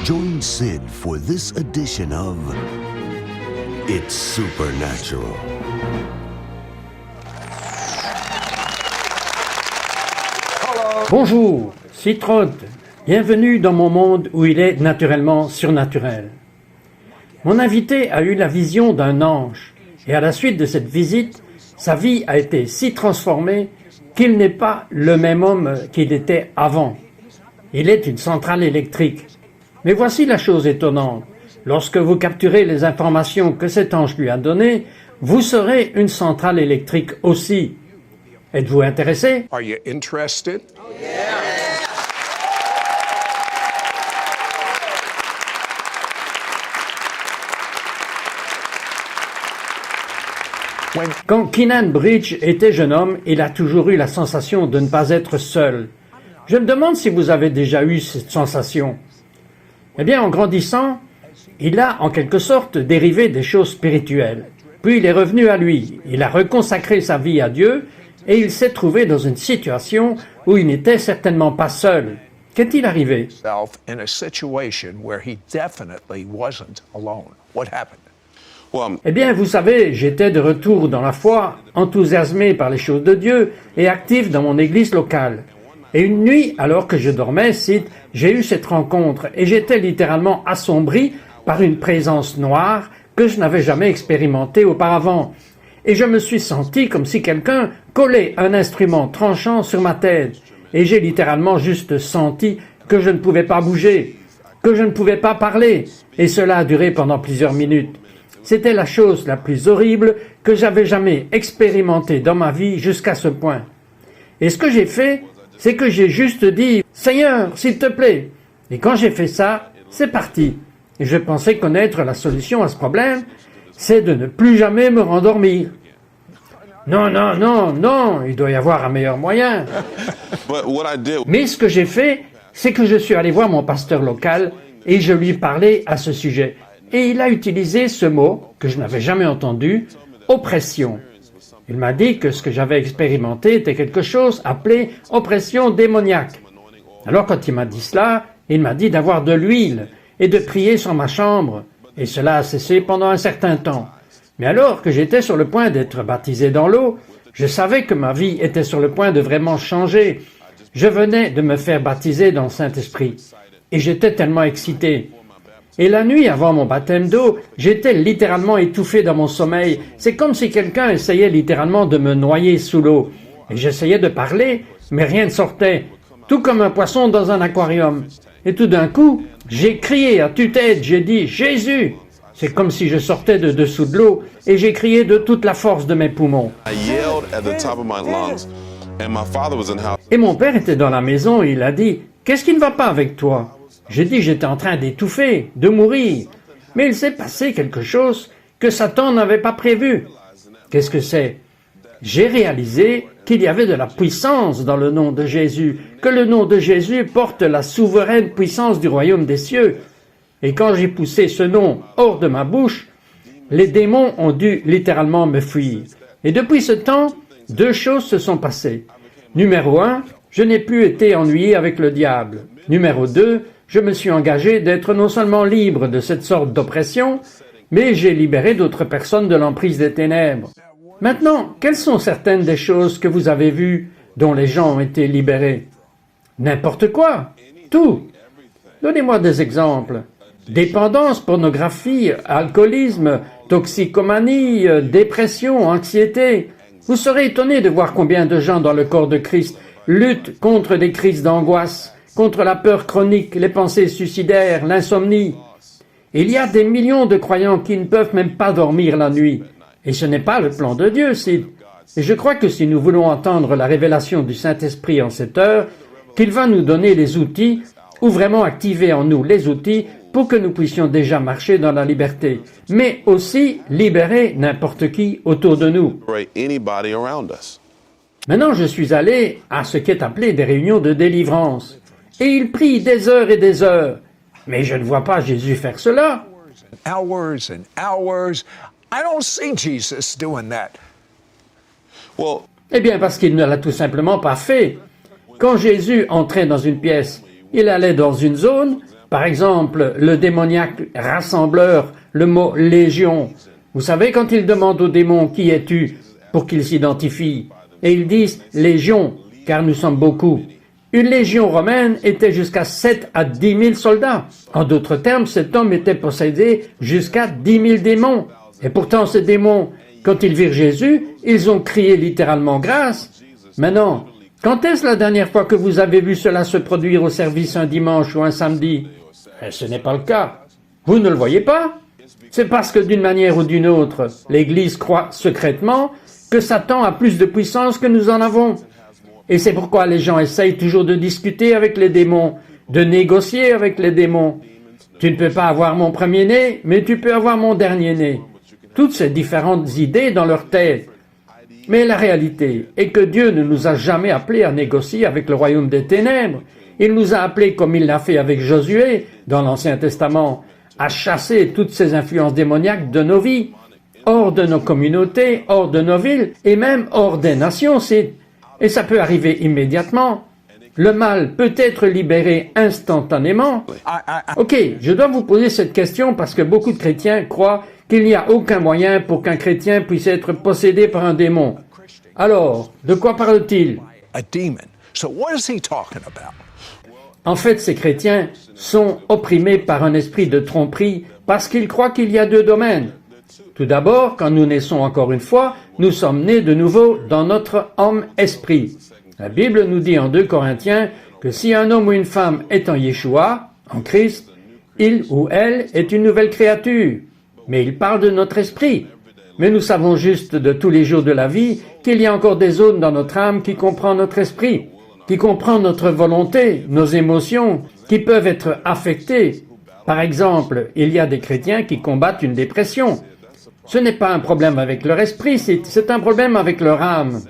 Join Sid for this edition of It's Supernatural. Bonjour, c'est Trott. Bienvenue dans mon monde où il est naturellement surnaturel. Mon invité a eu la vision d'un ange et à la suite de cette visite, sa vie a été si transformée qu'il n'est pas le même homme qu'il était avant. Il est une centrale électrique. Mais voici la chose étonnante. Lorsque vous capturez les informations que cet ange lui a données, vous serez une centrale électrique aussi. Êtes-vous intéressé? Are you interested? Quand Keenan Bridge était jeune homme, il a toujours eu la sensation de ne pas être seul. Je me demande si vous avez déjà eu cette sensation. Eh bien, en grandissant, il a en quelque sorte dérivé des choses spirituelles. Puis il est revenu à lui. Il a reconsacré sa vie à Dieu et il s'est trouvé dans une situation où il n'était certainement pas seul. Qu'est-il arrivé? In a situation where he definitely wasn't alone. What happened? Eh bien, vous savez, j'étais de retour dans la foi, enthousiasmé par les choses de Dieu et actif dans mon église locale. Et une nuit, alors que je dormais, Sid, j'ai eu cette rencontre et j'étais littéralement assombri par une présence noire que je n'avais jamais expérimentée auparavant. Et je me suis senti comme si quelqu'un collait un instrument tranchant sur ma tête. Et j'ai littéralement juste senti que je ne pouvais pas bouger, que je ne pouvais pas parler. Et cela a duré pendant plusieurs minutes. C'était la chose la plus horrible que j'avais jamais expérimentée dans ma vie jusqu'à ce point. Et ce que j'ai fait, c'est que j'ai juste dit « Seigneur, s'il te plaît !» Et quand j'ai fait ça, c'est parti. Et je pensais connaître la solution à ce problème, c'est de ne plus jamais me rendormir. Non, non, non, non, il doit y avoir un meilleur moyen. Mais ce que j'ai fait, c'est que je suis allé voir mon pasteur local et je lui parlais à ce sujet. Et il a utilisé ce mot, que je n'avais jamais entendu, oppression. Il m'a dit que ce que j'avais expérimenté était quelque chose appelé oppression démoniaque. Alors quand il m'a dit cela, il m'a dit d'avoir de l'huile et de prier sur ma chambre. Et cela a cessé pendant un certain temps. Mais alors que j'étais sur le point d'être baptisé dans l'eau, je savais que ma vie était sur le point de vraiment changer. Je venais de me faire baptiser dans le Saint-Esprit. Et j'étais tellement excité. Et la nuit avant mon baptême d'eau, j'étais littéralement étouffé dans mon sommeil. C'est comme si quelqu'un essayait littéralement de me noyer sous l'eau. Et j'essayais de parler, mais rien ne sortait. Tout comme un poisson dans un aquarium. Et tout d'un coup, j'ai crié à tue-tête, j'ai dit « Jésus !» C'est comme si je sortais de dessous de l'eau et j'ai crié de toute la force de mes poumons. Et mon père était dans la maison et il a dit « Qu'est-ce qui ne va pas avec toi ?» J'ai dit j'étais en train d'étouffer, de mourir. Mais il s'est passé quelque chose que Satan n'avait pas prévu. Qu'est-ce que c'est? J'ai réalisé qu'il y avait de la puissance dans le nom de Jésus, que le nom de Jésus porte la souveraine puissance du royaume des cieux. Et quand j'ai poussé ce nom hors de ma bouche, les démons ont dû littéralement me fuir. Et depuis ce temps, deux choses se sont passées. Numéro 1, je n'ai plus été ennuyé avec le diable. Numéro 2, je me suis engagé d'être non seulement libre de cette sorte d'oppression, mais j'ai libéré d'autres personnes de l'emprise des ténèbres. Maintenant, quelles sont certaines des choses que vous avez vues dont les gens ont été libérés? N'importe quoi, tout. Donnez-moi des exemples. Dépendance, pornographie, alcoolisme, toxicomanie, dépression, anxiété. Vous serez étonné de voir combien de gens dans le corps de Christ luttent contre des crises d'angoisse, contre la peur chronique, les pensées suicidaires, l'insomnie. Il y a des millions de croyants qui ne peuvent même pas dormir la nuit. Et ce n'est pas le plan de Dieu, Sid. Et je crois que si nous voulons entendre la révélation du Saint-Esprit en cette heure, qu'il va nous donner les outils, ou vraiment activer en nous les outils pour que nous puissions déjà marcher dans la liberté, mais aussi libérer n'importe qui autour de nous. Maintenant, je suis allé à ce qui est appelé des réunions de délivrance. Et il prie des heures et des heures. Mais je ne vois pas Jésus faire cela. Hours and hours. I don't see Jesus doing that. Eh bien, parce qu'il ne l'a tout simplement pas fait. Quand Jésus entrait dans une pièce, il allait dans une zone, Par exemple, le démoniaque rassembleur, le mot légion. Vous savez, quand ils demandent au démon qui es-tu pour qu'il s'identifie, et ils disent légion, car nous sommes beaucoup. Une légion romaine était jusqu'à 7 à 10 000 soldats. En d'autres termes, cet homme était possédé jusqu'à 10 000 démons. Et pourtant, ces démons, quand ils virent Jésus, ils ont crié littéralement grâce. Maintenant, quand est-ce la dernière fois que vous avez vu cela se produire au service un dimanche ou un samedi? Ce n'est pas le cas. Vous ne le voyez pas? C'est parce que d'une manière ou d'une autre, l'Église croit secrètement que Satan a plus de puissance que nous en avons. Et c'est pourquoi les gens essayent toujours de discuter avec les démons, de négocier avec les démons. Tu ne peux pas avoir mon premier-né, mais tu peux avoir mon dernier-né. Toutes ces différentes idées dans leur tête. Mais la réalité est que Dieu ne nous a jamais appelés à négocier avec le royaume des ténèbres. Il nous a appelés, comme il l'a fait avec Josué dans l'Ancien Testament, à chasser toutes ces influences démoniaques de nos vies, hors de nos communautés, hors de nos villes, et même hors des nations. Et ça peut arriver immédiatement. Le mal peut être libéré instantanément. Ok, je dois vous poser cette question parce que beaucoup de chrétiens croient qu'il n'y a aucun moyen pour qu'un chrétien puisse être possédé par un démon. Alors, de quoi parle-t-il? A demon. So what is he talking about? En fait, ces chrétiens sont opprimés par un esprit de tromperie parce qu'ils croient qu'il y a deux domaines. Tout d'abord, quand nous naissons encore une fois, nous sommes nés de nouveau dans notre homme-esprit. La Bible nous dit en 2 Corinthiens que si un homme ou une femme est en Yeshua, en Christ, il ou elle est une nouvelle créature. Mais il parle de notre esprit. Mais nous savons juste de tous les jours de la vie qu'il y a encore des zones dans notre âme qui comprennent notre esprit, qui comprennent notre volonté, nos émotions, qui peuvent être affectées. Par exemple, il y a des chrétiens qui combattent une dépression. Ce n'est pas un problème avec leur esprit, c'est un problème avec leur âme.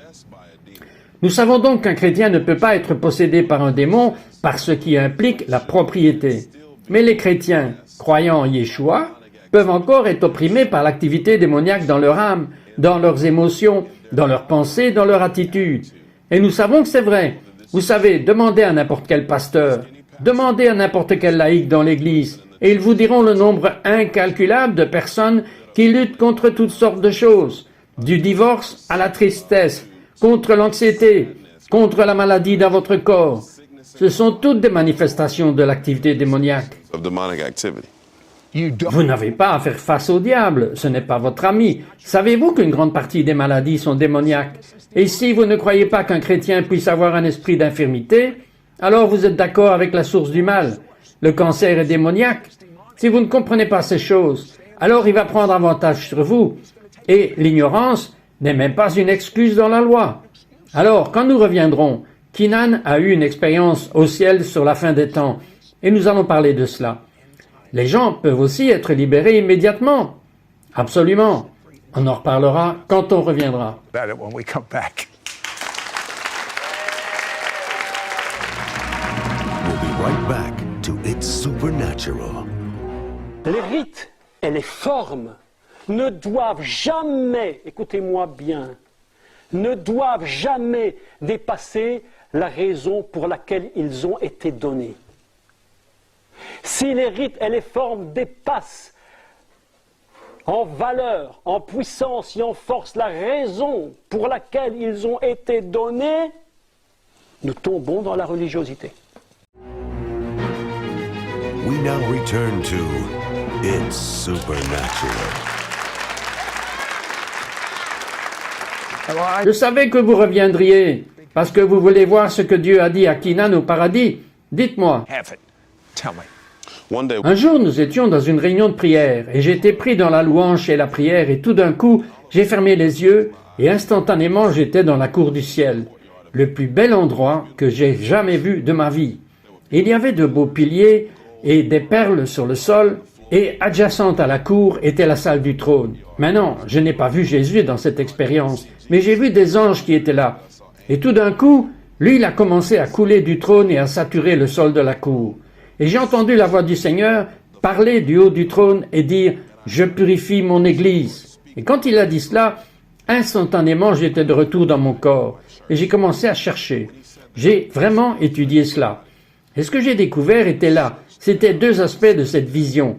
Nous savons donc qu'un chrétien ne peut pas être possédé par un démon par ce qui implique la propriété. Mais les chrétiens, croyant en Yeshua, peuvent encore être opprimés par l'activité démoniaque dans leur âme, dans leurs émotions, dans leurs pensées, dans leur attitude. Et nous savons que c'est vrai. Vous savez, demandez à n'importe quel pasteur, demandez à n'importe quel laïc dans l'Église, et ils vous diront le nombre incalculable de personnes qui luttent contre toutes sortes de choses, du divorce à la tristesse, contre l'anxiété, contre la maladie dans votre corps. Ce sont toutes des manifestations de l'activité démoniaque. Vous n'avez pas à faire face au diable, ce n'est pas votre ami. Savez-vous qu'une grande partie des maladies sont démoniaques? Et si vous ne croyez pas qu'un chrétien puisse avoir un esprit d'infirmité, alors vous êtes d'accord avec la source du mal. Le cancer est démoniaque. Si vous ne comprenez pas ces choses, alors il va prendre avantage sur vous. Et l'ignorance n'est même pas une excuse dans la loi. Alors, quand nous reviendrons, Kenan a eu une expérience au ciel sur la fin des temps, et nous allons parler de cela. Les gens peuvent aussi être libérés immédiatement. Absolument. On en reparlera quand on reviendra. About it when we come back. We'll be right back to It's Supernatural. Les rites et les formes ne doivent jamais, écoutez-moi bien, ne doivent jamais dépasser la raison pour laquelle ils ont été donnés. Si les rites et les formes dépassent en valeur, en puissance et en force la raison pour laquelle ils ont été donnés, nous tombons dans la religiosité. We now return to It's Supernatural. Je savais que vous reviendriez, parce que vous voulez voir ce que Dieu a dit à Kenan au paradis. Dites-moi. Have it. Tell me. Un jour, nous étions dans une réunion de prière, et j'étais pris dans la louange et la prière, et tout d'un coup, j'ai fermé les yeux, et instantanément, j'étais dans la cour du ciel, le plus bel endroit que j'ai jamais vu de ma vie. Il y avait de beaux piliers et des perles sur le sol, et adjacente à la cour était la salle du trône. Maintenant, je n'ai pas vu Jésus dans cette expérience, mais j'ai vu des anges qui étaient là. Et tout d'un coup, l'huile a commencé à couler du trône et à saturer le sol de la cour. Et j'ai entendu la voix du Seigneur parler du haut du trône et dire « Je purifie mon Église ». Et quand il a dit cela, instantanément j'étais de retour dans mon corps et j'ai commencé à chercher. J'ai vraiment étudié cela. Et ce que j'ai découvert était là. C'étaient deux aspects de cette vision.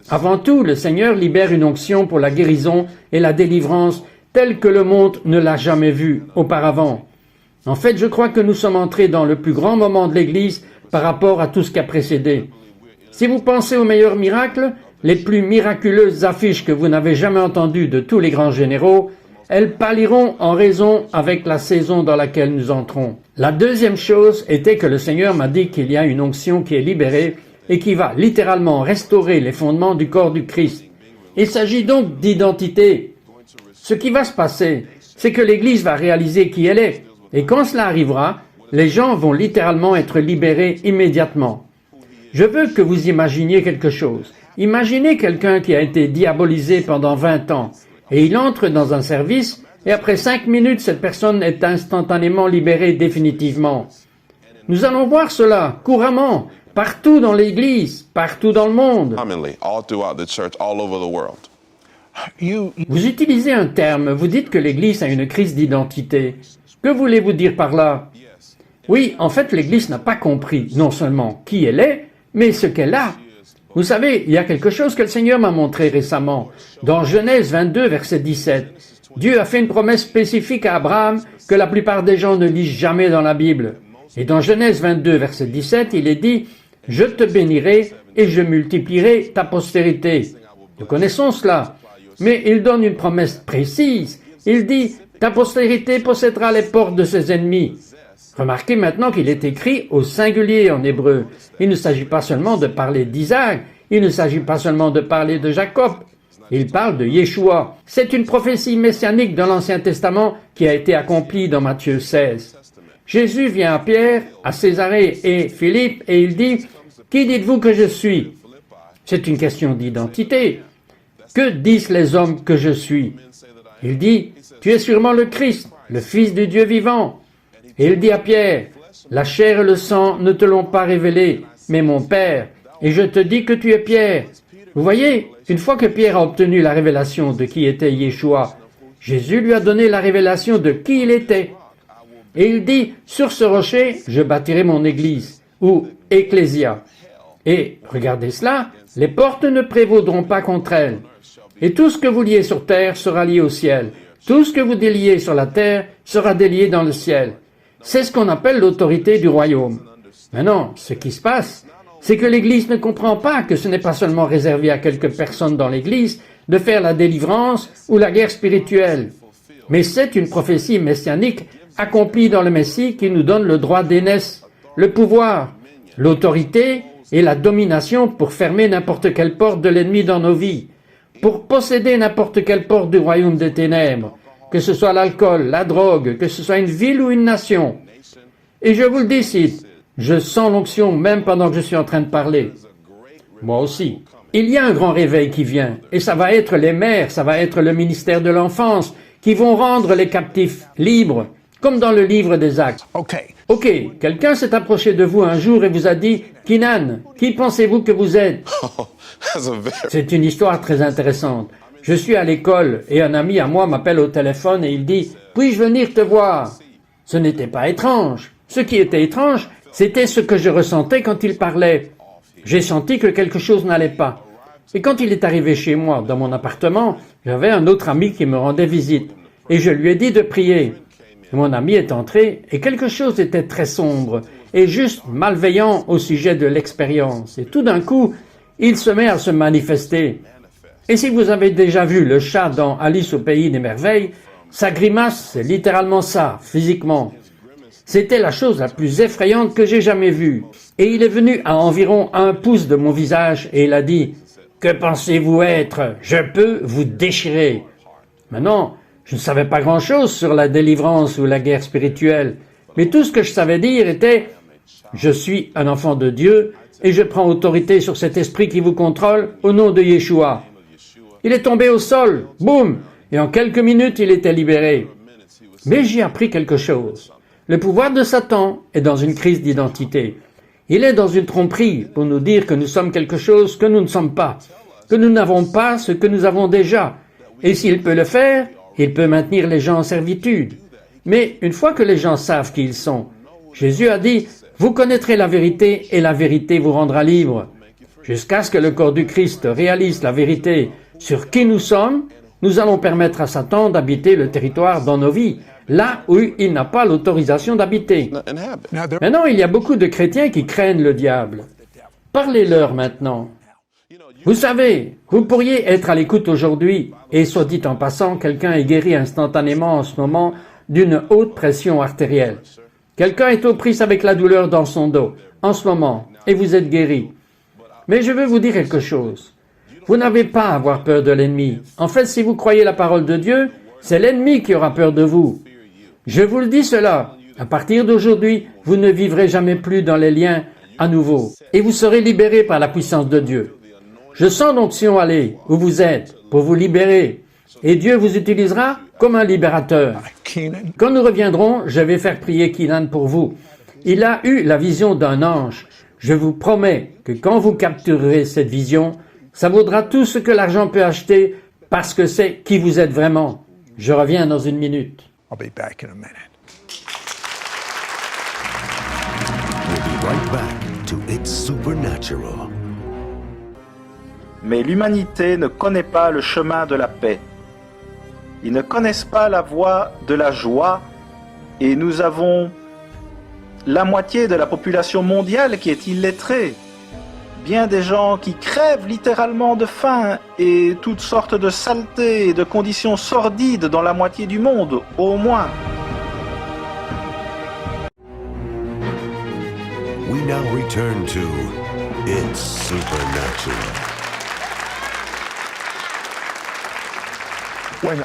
Avant tout, le Seigneur libère une onction pour la guérison et la délivrance telle que le monde ne l'a jamais vue auparavant. En fait, je crois que nous sommes entrés dans le plus grand moment de l'Église par rapport à tout ce qui a précédé. Si vous pensez aux meilleurs miracles, les plus miraculeuses affiches que vous n'avez jamais entendues de tous les grands généraux, elles pâliront en raison avec la saison dans laquelle nous entrons. La deuxième chose était que le Seigneur m'a dit qu'il y a une onction qui est libérée et qui va littéralement restaurer les fondements du corps du Christ. Il s'agit donc d'identité. Ce qui va se passer, c'est que l'Église va réaliser qui elle est. Et quand cela arrivera, les gens vont littéralement être libérés immédiatement. Je veux que vous imaginiez quelque chose. Imaginez quelqu'un qui a été diabolisé pendant 20 ans, et il entre dans un service, et après 5 minutes, cette personne est instantanément libérée définitivement. Nous allons voir cela couramment, partout dans l'Église, partout dans le monde. Commonly, all throughout the church, all over the world. Vous utilisez un terme, vous dites que l'Église a une crise d'identité. Que voulez-vous dire par là? Oui, en fait, l'Église n'a pas compris non seulement qui elle est, mais ce qu'elle a. Vous savez, il y a quelque chose que le Seigneur m'a montré récemment. Dans Genèse 22, verset 17, Dieu a fait une promesse spécifique à Abraham que la plupart des gens ne lisent jamais dans la Bible. Et dans Genèse 22, verset 17, il est dit « Je te bénirai et je multiplierai ta postérité ». Nous connaissons cela. Mais il donne une promesse précise. Il dit « Ta postérité possédera les portes de ses ennemis ». Remarquez maintenant qu'il est écrit au singulier en hébreu. Il ne s'agit pas seulement de parler d'Isaac, il ne s'agit pas seulement de parler de Jacob. Il parle de Yeshua. C'est une prophétie messianique dans l'Ancien Testament qui a été accomplie dans Matthieu 16. Jésus vient à Pierre, à Césarée et Philippe et il dit « Qui dites-vous que je suis ?» C'est une question d'identité. Que disent les hommes que je suis? Il dit « Tu es sûrement le Christ, le Fils du Dieu vivant. » Et il dit à Pierre, « La chair et le sang ne te l'ont pas révélé, mais mon Père, et je te dis que tu es Pierre. » Vous voyez, une fois que Pierre a obtenu la révélation de qui était Yeshua, Jésus lui a donné la révélation de qui il était. Et il dit, « Sur ce rocher, je bâtirai mon église, ou ecclésia. » Et, regardez cela, les portes ne prévaudront pas contre elle. Et tout ce que vous liez sur terre sera lié au ciel. Tout ce que vous déliez sur la terre sera délié dans le ciel. C'est ce qu'on appelle l'autorité du royaume. Maintenant, ce qui se passe, c'est que l'Église ne comprend pas que ce n'est pas seulement réservé à quelques personnes dans l'Église de faire la délivrance ou la guerre spirituelle. Mais c'est une prophétie messianique accomplie dans le Messie qui nous donne le droit d'aînesse, le pouvoir, l'autorité et la domination pour fermer n'importe quelle porte de l'ennemi dans nos vies, pour posséder n'importe quelle porte du royaume des ténèbres, que ce soit l'alcool, la drogue, que ce soit une ville ou une nation. Et je vous le décide, je sens l'onction même pendant que je suis en train de parler. Moi aussi. Il y a un grand réveil qui vient, et ça va être les mères, ça va être le ministère de l'enfance, qui vont rendre les captifs libres, comme dans le livre des Actes. Ok, quelqu'un s'est approché de vous un jour et vous a dit, « Kinan, qui pensez-vous que vous êtes ?» C'est une histoire très intéressante. Je suis à l'école et un ami à moi m'appelle au téléphone et il dit « Puis-je venir te voir ?» Ce n'était pas étrange. Ce qui était étrange, c'était ce que je ressentais quand il parlait. J'ai senti que quelque chose n'allait pas. Et quand il est arrivé chez moi, dans mon appartement, j'avais un autre ami qui me rendait visite. Et je lui ai dit de prier. Et mon ami est entré et quelque chose était très sombre et juste malveillant au sujet de l'expérience. Et tout d'un coup, il se met à se manifester. Et si vous avez déjà vu le chat dans Alice au pays des merveilles, sa grimace, c'est littéralement ça, physiquement. C'était la chose la plus effrayante que j'ai jamais vue. Et il est venu à environ 1 pouce de mon visage et il a dit « Que pensez-vous être? Je peux vous déchirer. » Maintenant, je ne savais pas grand-chose sur la délivrance ou la guerre spirituelle, mais tout ce que je savais dire était « Je suis un enfant de Dieu et je prends autorité sur cet esprit qui vous contrôle au nom de Yeshua. » Il est tombé au sol, boum, et en quelques minutes, il était libéré. Mais j'ai appris quelque chose. Le pouvoir de Satan est dans une crise d'identité. Il est dans une tromperie pour nous dire que nous sommes quelque chose que nous ne sommes pas, que nous n'avons pas ce que nous avons déjà. Et s'il peut le faire, il peut maintenir les gens en servitude. Mais une fois que les gens savent qui ils sont, Jésus a dit « Vous connaîtrez la vérité et la vérité vous rendra libre ». Jusqu'à ce que le corps du Christ réalise la vérité sur qui nous sommes, nous allons permettre à Satan d'habiter le territoire dans nos vies, là où il n'a pas l'autorisation d'habiter. Inhabit. Now, there, Maintenant, il y a beaucoup de chrétiens qui craignent le diable. Parlez-leur maintenant. Vous savez, vous pourriez être à l'écoute aujourd'hui, et soit dit en passant, quelqu'un est guéri instantanément en ce moment d'une haute pression artérielle. Quelqu'un est aux prises avec la douleur dans son dos, en ce moment, et vous êtes guéri. Mais je veux vous dire quelque chose. Vous n'avez pas à avoir peur de l'ennemi. En fait, si vous croyez la parole de Dieu, c'est l'ennemi qui aura peur de vous. Je vous le dis cela. À partir d'aujourd'hui, vous ne vivrez jamais plus dans les liens à nouveau, et vous serez libérés par la puissance de Dieu. Je sens l'onction aller où vous êtes pour vous libérer, et Dieu vous utilisera comme un libérateur. Kenan, Quand nous reviendrons, je vais faire prier Keenan pour vous. Il a eu la vision d'un ange. Je vous promets que quand vous capturerez cette vision, ça vaudra tout ce que l'argent peut acheter parce que c'est qui vous êtes vraiment. Je reviens dans une minute. I'll be back in a minute. We'll be right back to It's Supernatural. Mais l'humanité ne connaît pas le chemin de la paix. Ils ne connaissent pas la voie de la joie et nous avons la moitié de la population mondiale qui est illettrée. Bien des gens qui crèvent littéralement de faim et toutes sortes de saletés et de conditions sordides dans la moitié du monde, au moins. We now return to It's Supernatural.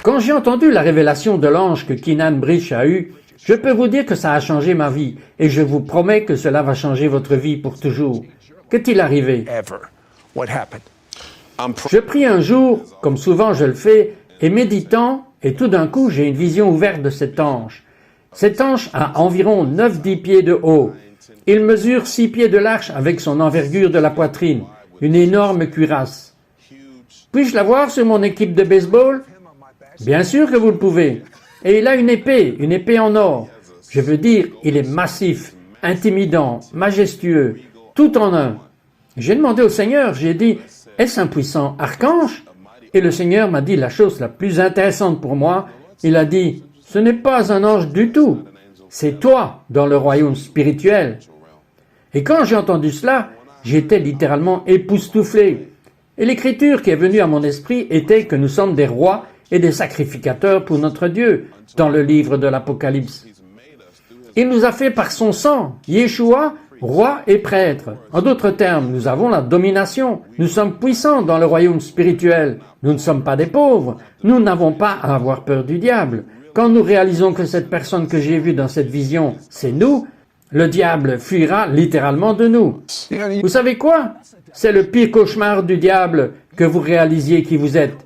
Quand j'ai entendu la révélation de l'ange que Keenan Bridge a eue, je peux vous dire que ça a changé ma vie, et je vous promets que cela va changer votre vie pour toujours. Qu'est-il arrivé? Ever. What happened? Je prie un jour, comme souvent je le fais, et méditant, et tout d'un coup j'ai une vision ouverte de cet ange. Cet ange a environ 9-10 pieds de haut. Il mesure 6 pieds de large avec son envergure de la poitrine, une énorme cuirasse. Puis-je l'avoir sur mon équipe de baseball? Bien sûr que vous le pouvez. Et il a une épée en or. Je veux dire, il est massif, intimidant, majestueux, tout en un. J'ai demandé au Seigneur, j'ai dit, est-ce un puissant archange? Et le Seigneur m'a dit la chose la plus intéressante pour moi. Il a dit, ce n'est pas un ange du tout. C'est toi dans le royaume spirituel. Et quand j'ai entendu cela, j'étais littéralement époustouflé. Et l'écriture qui est venue à mon esprit était que nous sommes des rois et des sacrificateurs pour notre Dieu, dans le livre de l'Apocalypse. Il nous a fait par son sang, Yeshua, roi et prêtre. En d'autres termes, nous avons la domination. Nous sommes puissants dans le royaume spirituel. Nous ne sommes pas des pauvres. Nous n'avons pas à avoir peur du diable. Quand nous réalisons que cette personne que j'ai vue dans cette vision, c'est nous, le diable fuira littéralement de nous. Vous savez quoi? C'est le pire cauchemar du diable que vous réalisiez qui vous êtes.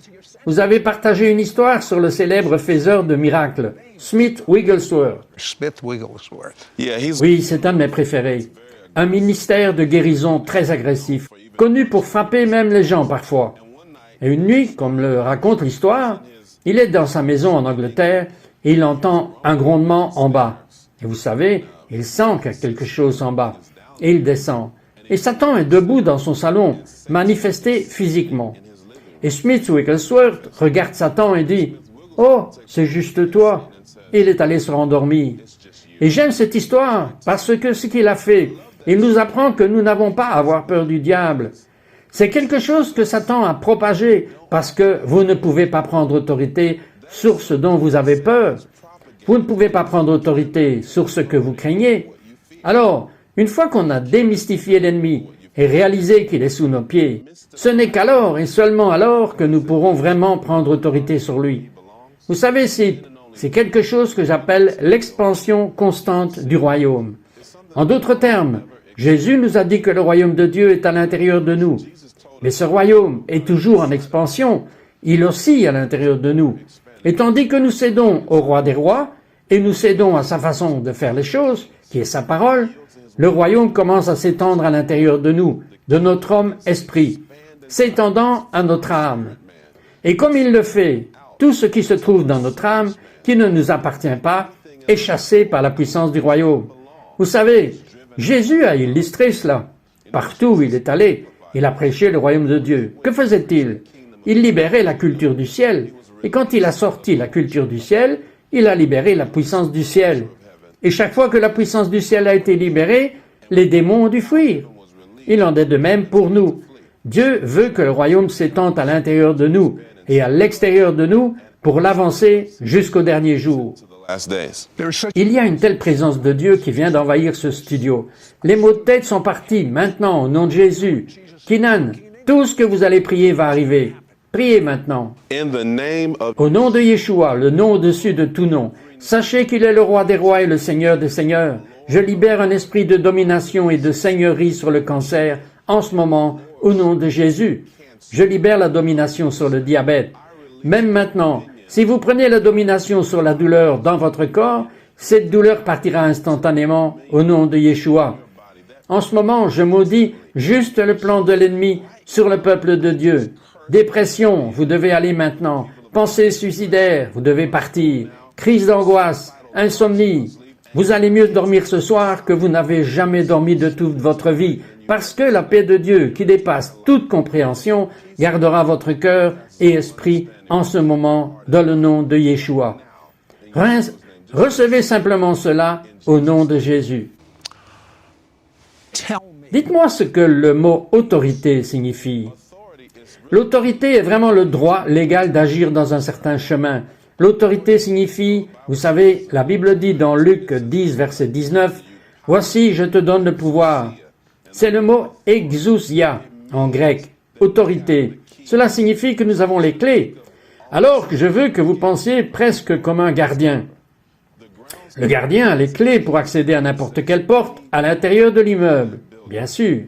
Vous avez partagé une histoire sur le célèbre faiseur de miracles, Smith Wigglesworth. Smith Wigglesworth. Yeah, he's Oui, c'est un de mes préférés. Un ministère de guérison très agressif, connu pour frapper même les gens parfois. Et une nuit, comme le raconte l'histoire, il est dans sa maison en Angleterre et il entend un grondement en bas. Et vous savez, il sent qu'il y a quelque chose en bas. Et il descend. Et Satan est debout dans son salon, manifesté physiquement. Et Smith Wigglesworth regarde Satan et dit « Oh, c'est juste toi !» Il est allé se rendormir. Et j'aime cette histoire parce que ce qu'il a fait, il nous apprend que nous n'avons pas à avoir peur du diable. C'est quelque chose que Satan a propagé parce que vous ne pouvez pas prendre autorité sur ce dont vous avez peur. Vous ne pouvez pas prendre autorité sur ce que vous craignez. Alors, une fois qu'on a démystifié l'ennemi et réalisé qu'il est sous nos pieds, ce n'est qu'alors et seulement alors que nous pourrons vraiment prendre autorité sur lui. Vous savez, c'est quelque chose que j'appelle l'expansion constante du royaume. En d'autres termes, Jésus nous a dit que le royaume de Dieu est à l'intérieur de nous. Mais ce royaume est toujours en expansion, il oscille à l'intérieur de nous. Et tandis que nous cédons au roi des rois, et nous cédons à sa façon de faire les choses, qui est sa parole, le royaume commence à s'étendre à l'intérieur de nous, de notre homme esprit, s'étendant à notre âme. Et comme il le fait, tout ce qui se trouve dans notre âme, qui ne nous appartient pas, est chassé par la puissance du royaume. Vous savez, Jésus a illustré cela. Partout où il est allé, Il a prêché le royaume de Dieu. Que faisait-il? Il libérait la culture du ciel. Et quand il a sorti la culture du ciel, il a libéré la puissance du ciel. Et chaque fois que la puissance du ciel a été libérée, les démons ont dû fuir. Il en est de même pour nous. Dieu veut que le royaume s'étende à l'intérieur de nous et à l'extérieur de nous pour l'avancer jusqu'au dernier jour. Last days. There is such Il y a une telle présence de Dieu qui vient d'envahir ce studio. Les maux de tête sont partis maintenant au nom de Jésus. Kinan, tout ce que vous allez prier va arriver. Priez maintenant. In the name of Au nom de Yeshua, le nom au-dessus de tout nom, sachez qu'il est le roi des rois et le seigneur des seigneurs. Je libère un esprit de domination et de seigneurie sur le cancer en ce moment, au nom de Jésus. Je libère la domination sur le diabète. Même maintenant, si vous prenez la domination sur la douleur dans votre corps, cette douleur partira instantanément au nom de Yeshua. En ce moment, je maudis juste le plan de l'ennemi sur le peuple de Dieu. Dépression, vous devez aller maintenant. Pensée suicidaire, vous devez partir. Crise d'angoisse, insomnie. Vous allez mieux dormir ce soir que vous n'avez jamais dormi de toute votre vie, parce que la paix de Dieu, qui dépasse toute compréhension, gardera votre cœur et esprit en ce moment dans le nom de Yeshua. Recevez simplement cela au nom de Jésus. tell me. Dites-moi ce que le mot autorité signifie. L'autorité est vraiment le droit légal d'agir dans un certain chemin. L'autorité signifie, vous savez, la Bible dit dans Luc 10, verset 19, « Voici, je te donne le pouvoir ». C'est le mot « exousia » en grec, autorité. Cela signifie que nous avons les clés. Alors que je veux que vous pensiez presque comme un gardien. Le gardien a les clés pour accéder à n'importe quelle porte à l'intérieur de l'immeuble, bien sûr.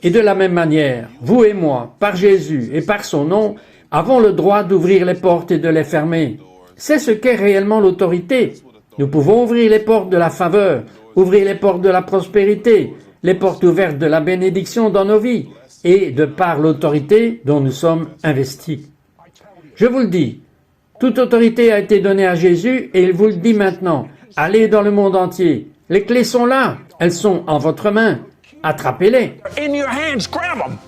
Et de la même manière, vous et moi, par Jésus et par son nom, avons le droit d'ouvrir les portes et de les fermer. C'est ce qu'est réellement l'autorité. Nous pouvons ouvrir les portes de la faveur, ouvrir les portes de la prospérité, les portes ouvertes de la bénédiction dans nos vies, et de par l'autorité dont nous sommes investis. Je vous le dis, toute autorité a été donnée à Jésus et il vous le dit maintenant. Allez dans le monde entier. Les clés sont là. Elles sont en votre main. Attrapez-les. In your hands, grab them.